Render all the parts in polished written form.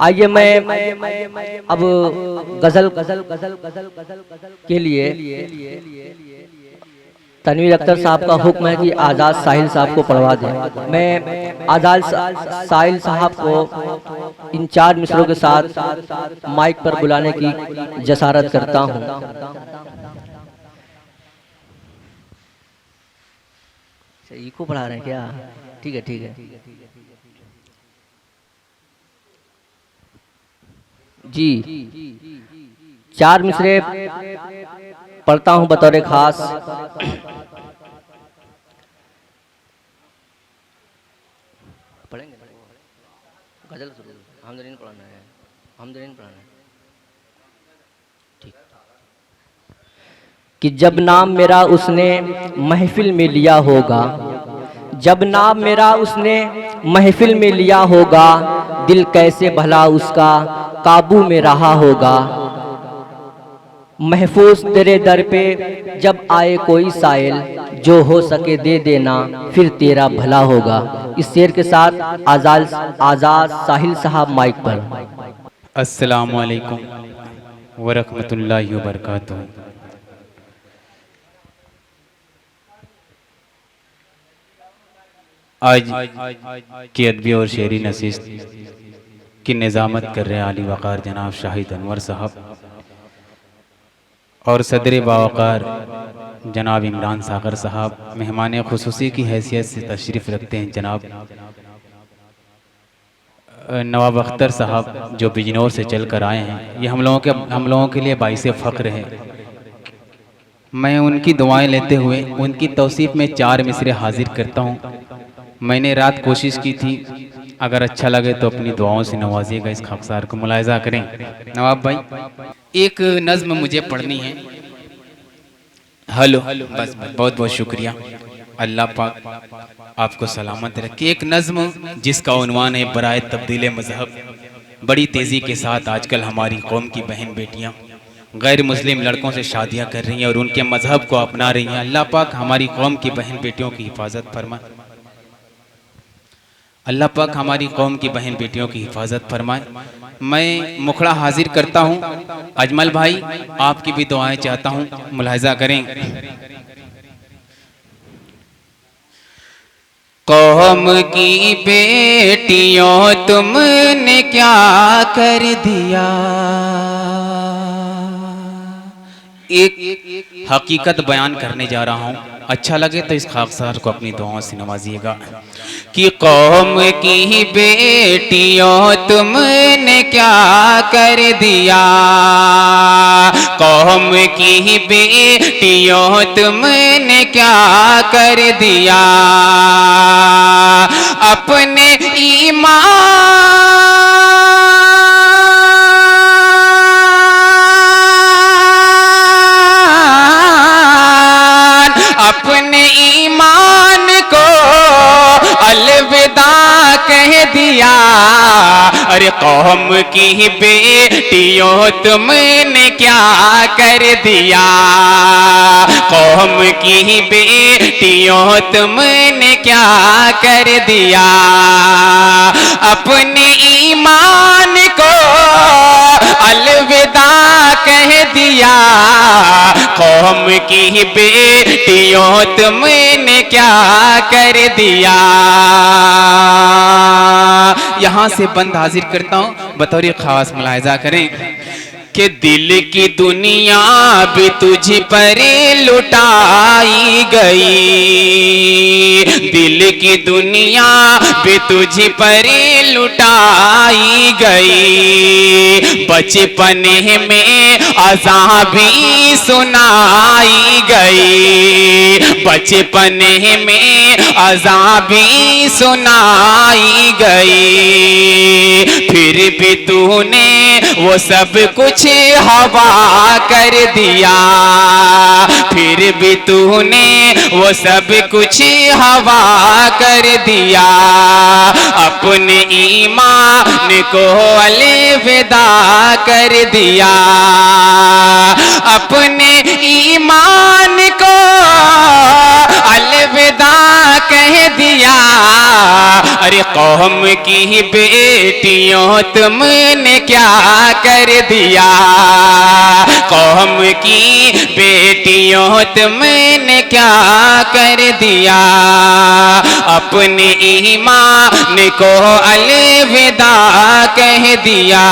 आइए मैं अब गजल के लिए तनवीर अख्तर साहब का हुक्म है कि आज़ाद साहिल साहब को पढ़वा दें। मैं आज़ाद साहिल साहब को इन 4 मिसरों के साथ माइक पर बुलाने की जसारत करता हूं। इको पढ़ा रहे हैं क्या? ठीक है जी। 4 मिसरे पढ़ता हूं बतौर खास। पढ़ेंगे गजल हमदरीन पढ़ाना है, हमदरीन पढ़ाना है। ठीक। कि जब नाम मेरा उसने महफिल में लिया होगा, जब नाम मेरा उसने महफिल में लिया होगा, दिल कैसे भला उसका काबू में रहा होगा। महफूज तेरे दर पे जब आए कोई साइल, जो हो सके दे देना फिर तेरा भला होगा। इस शेर के साथ आज़ाद साहिल साहब माइक पर। अस्सलामु अलैकुम व रहमतुल्लाहि व बरकातुहू। आज की अदबी और शेरी नसीहत की निज़ामत कर रहे आली वक़ार जनाब शाहिद अनवर साहब और सदर बावकार जनाब इमरान सागर साहब मेहमान खुसूसी की हैसियत से तशरीफ़ रखते हैं। जनाब नवाब अख्तर साहब जो बिजनौर से चल कर आए हैं, ये हम लोगों के लिए बाइसे फ़ख्र है। मैं उनकी दुआएं लेते हुए उनकी तौसीफ़ में 4 मिसरे हाजिर करता हूँ। मैंने रात कोशिश की थी, अगर अच्छा लगे तो अपनी दुआओं से नवाजिएगा। इस खाकसार को मुलाहिज़ा करें। नवाब भाई, एक नज़्म मुझे पढ़नी है। हेलो, बस बहुत बहुत शुक्रिया। अल्लाह पाक आपको सलामत रखे। एक नज़्म जिसका उन्वान है बराए तब्दील मज़हब। बड़ी तेज़ी के साथ आजकल हमारी कौम की बहन बेटियाँ गैर मुस्लिम लड़कों से शादियाँ कर रही हैं और उनके मज़हब को अपना रही हैं। अल्लाह पाक हमारी कौम की बहन बेटियों की हिफाजत फरमाए। अल्लाह पाक हमारी कौम की बहन बेटियों की हिफाजत फरमाए। मैं मुखड़ा हाजिर करता हूँ। अजमल भाई, आपकी भी दुआएं चाहता हूँ, मुलाहिज़ा करें। कौम की बेटियों तुमने क्या कर दिया। एक हकीकत बयान करने जा रहा हूँ, अच्छा लगे तो इस खाकसार को अपनी दुआओं से नवाजिएगा। कि कौम की बेटियों तुमने क्या कर दिया, कौम की बेटियों तुमने क्या कर दिया। अपने ईमान अपने ईमान को अलविदा कह दिया। अरे कौम की बेटियों तुमने क्या कर दिया, कौम की बेटियों तुमने क्या कर दिया। अपने ईमान को अलविदा कह दिया। कौम की बेटियों तुमने क्या कर दिया। यहाँ से बंद हाजिर करता हूँ, बतौर खास मुलाहिज़ा करें कि दिल की दुनिया भी तुझ पर लुटाई गई, दिल की दुनिया भी तुझ पर लुटाई गई। बचपन में अज़ाबी सुनाई गई, बचपन में अज़ाबी सुनाई गई। फिर भी तूने वो सब कुछ हवा कर दिया, फिर भी तूने वो सब कुछ हवा कर दिया। अपने ईमान को अलविदा कर दिया, अपने ईमान को अलविदा कह दिया। अरे कौम की बेटियों तुमने क्या कर दिया, कौम की बेटियों तुमने क्या कर दिया, अपने ईमान को अलविदा कह दिया।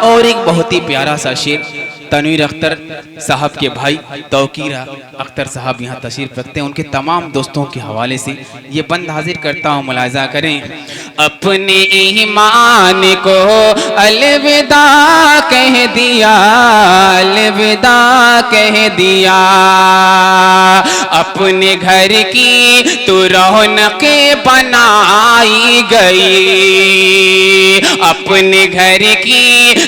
और एक बहुत ही प्यारा सा शेर तनवीर अख्तर साहब के भाई तौकीर अख्तर साहब यहाँ तशरीफ रखते हैं, उनके तमाम दोस्तों के हवाले से ये बंद हाजिर करता हूँ, मुलाजा करें। अपने ईमान को अलविदा कह दिया, अलविदा कह दिया, अपने घर की तो रौनकें बनाई गई, अपने घर की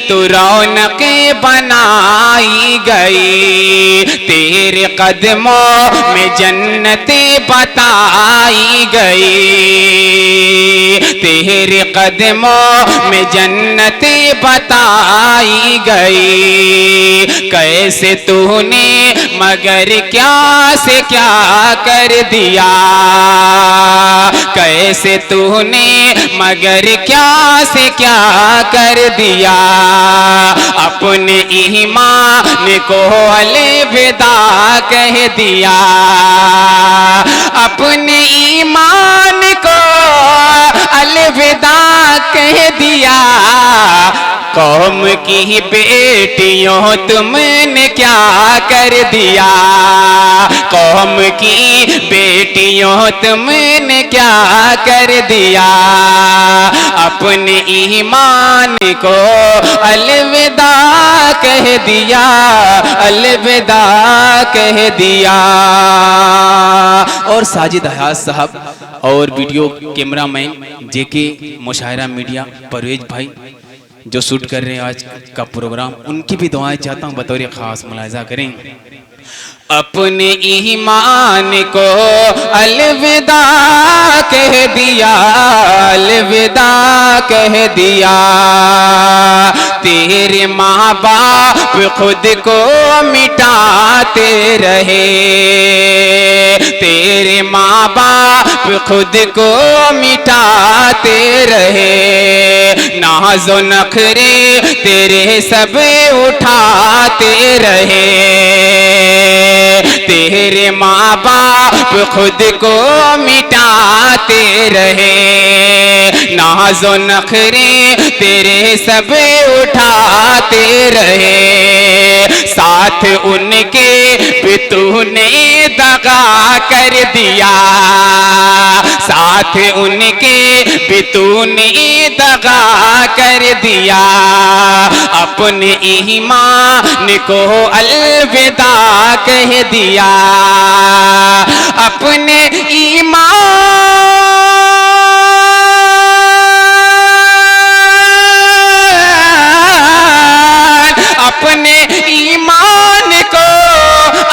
तो रौनकें बनाई गई, तेरे कदमों में जन्नतें बताई गई, तेरे कदमों में जन्नतें बताई गई। कैसे तूने मगर क्या से क्या कर दिया, कैसे तूने मगर क्या से क्या कर दिया, अपने ईमान को अलविदा कह दिया, अपने ईमान को अलविदा कह दिया। कौम की बेटियों तुमने क्या कर दिया, कौम की बेटियों तुमने क्या कर दिया, अपने ईमान को अलविदा कह दिया, अलविदा कह दिया। और साजिद हयात साहब और वीडियो कैमरामैन जेके मुशायरा मीडिया परवेज भाई जो शूट कर रहे हैं आज का प्रोग्राम, उनकी भी दुआएं चाहता हूँ, बतौर खास मुलाजा करें। अपने ईमान को अलविदा कह दिया, अलविदा कह दिया, तेरे माँ बाप खुद को मिटाते रहे, तेरे माँ बाप खुद को मिटाते रहे, नाज़ो नखरे तेरे सब उठाते रहे, तेरे माँ बाप खुद को मिटाते रहे, नाज़ो नखरे तेरे सब उठाते रहे, साथ उनके भी तूने दगा कर दिया, साथ उनके भी तूने दगा कर दिया, अपने ईमान को अलविदा कह दिया, अपने ईमान, अपने ईमान को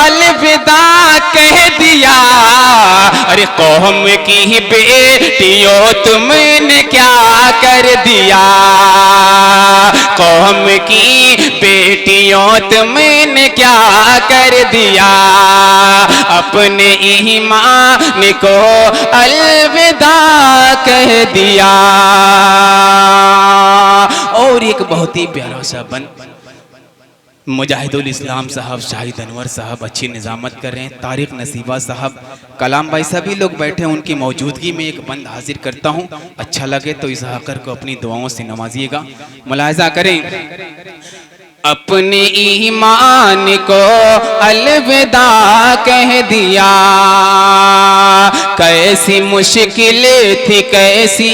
अलविदा कह दिया। अरे कौम की बेटियों तुमने क्या कर दिया, कौम की बेटियों तुमने क्या कर दिया, अपने ईमान को अलविदा कह दिया। और एक बहुत ही प्यारा सा बंद मुजाहिदुल इस्लाम साहब, शाहिद अनवर साहब अच्छी निज़ामत कर रहे हैं, तारिक नसीबा साहब, कलाम भाई, सभी लोग बैठे हैं, उनकी मौजूदगी में एक बंद हाजिर करता हूं, अच्छा लगे तो इस हक़र को अपनी दुआओं से नवाजिएगा, मुलाहिज़ा करें। अपने ईमान को अलविदा कह दिया, कैसी मुश्किल थी, कैसी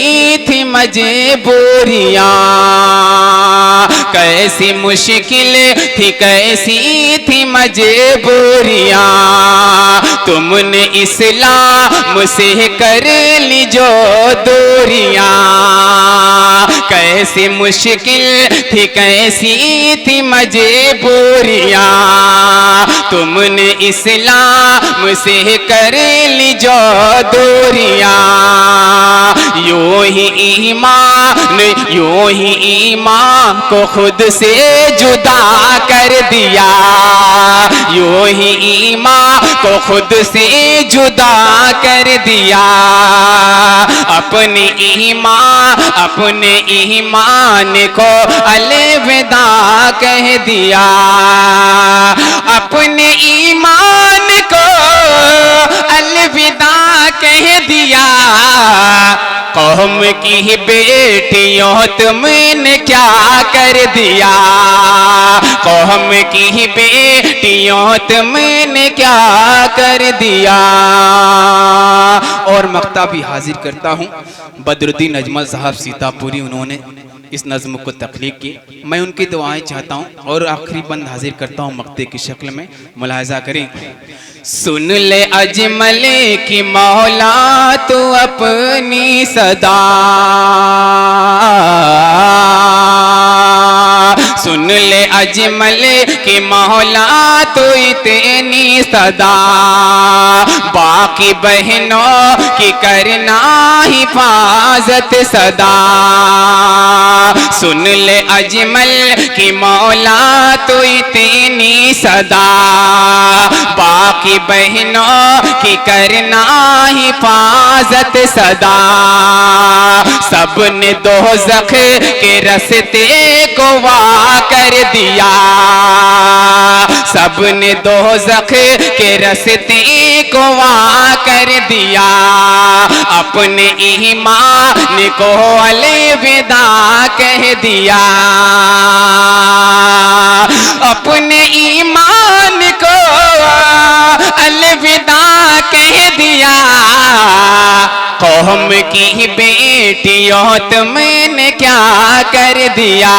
थी मजबूरियाँ, कैसी मुश्किल थी, कैसी थी मजबूरियाँ, तुमने इस्लाम से कर ली जो दूरियाँ, कैसी मुश्किल थी, कैसी थी मजबूरियाँ, तुमने इस्लाम से कर ली जो दूरियाँ, यूं ही ईमान को खुद से जुदा कर दिया, यूं ही ईमान को खुद से जुदा कर दिया। अपने ईमान को अलविदा कह दिया। अपने ईमान को अलविदा कह दिया। कौम की बेटियों तुमने क्या कर दिया। कौम की बेटियों तुमने क्या कर दिया। और मक्ता भी हाजिर करता हूँ बदरुद्दीन अजमल साहब सीतापुरी, उन्होंने इस नज़्म को तख्लीक की। मैं उनकी दुआएं चाहता हूँ और आखिरी बंद हाजिर करता हूँ मक्ते की शक्ल में, मुलाहिजा करें। सुन ले अजमल की मौला तू अपनी सदा, सुन ले अजमल की मौला तू इतनी सदा। बाकी बहनों की करना हिफाजत सदा। सुन ले अजमल की मौला तू इतनी सदा। बाकी बहनों की करना हिफाजत सदा। सबने दोज़ख के रस्ते को वाह कर दिया। सबने दोज़ख के रस्ते को वाह कर दिया। अपने ईमान को अलविदा कह दिया। अपने ईमान को अलविदा कह दिया। कौम की बेटियों तुमने क्या कर दिया।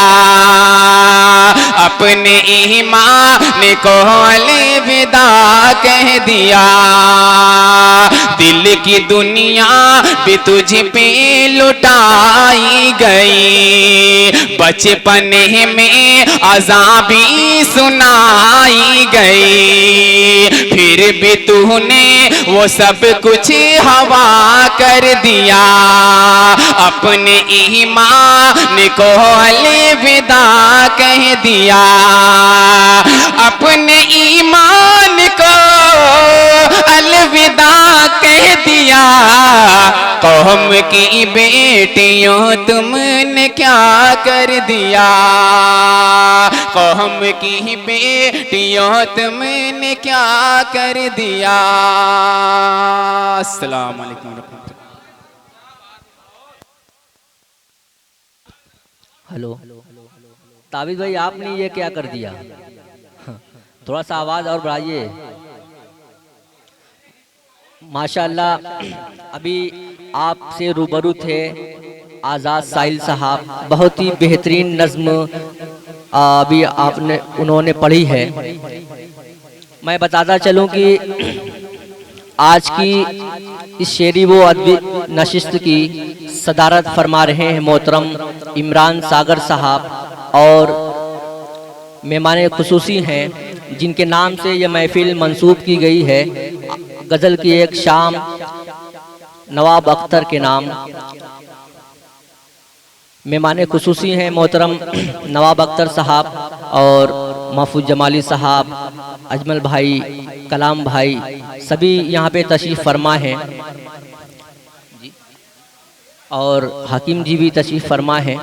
अपने ईमान को अलविदा कह दिया। दिल की दुनिया भी तुझ पे लुटाई गई। बचपन में अज़ाबी सुनाई गई। फिर भी तूने वो सब कुछ हवा कर दिया। अपने ईमान को अलविदा कह दिया। अपने ईमान को अलविदा कह दिया। कौम की बेटियों तुमने क्या कर दिया। कौम की बेटियों तुमने क्या कर दिया। अस्सलाम वालेकुम। हेलो ताबिद भाई, आपने ये क्या कर दिया। थोड़ा सा आवाज़ और बढ़ाइए। माशाअल्लाह, अभी आपसे रूबरू थे आज़ाद साहिल साहब। बहुत ही बेहतरीन नज़्म अभी उन्होंने पढ़ी है। मैं बताता चलूं कि आज की इस शेरी वो अदबी नशिस्त की सदारत फरमा रहे हैं मोहतरम इमरान सागर साहब, और मेहमान खुसूसी हैं जिनके नाम से यह महफिल मंसूब की गई है। गज़ल की एक शाम नवाब अख्तर के नाम। मेहमान खुसूसी हैं मोहतरम नवाब अख्तर साहब और महफूज जमाली साहब, अजमल भाई, कलाम भाई, सभी यहाँ पे तशरीफ़ फरमा हैं, और हकीम जी भी तशरीफ़ फरमा हैं।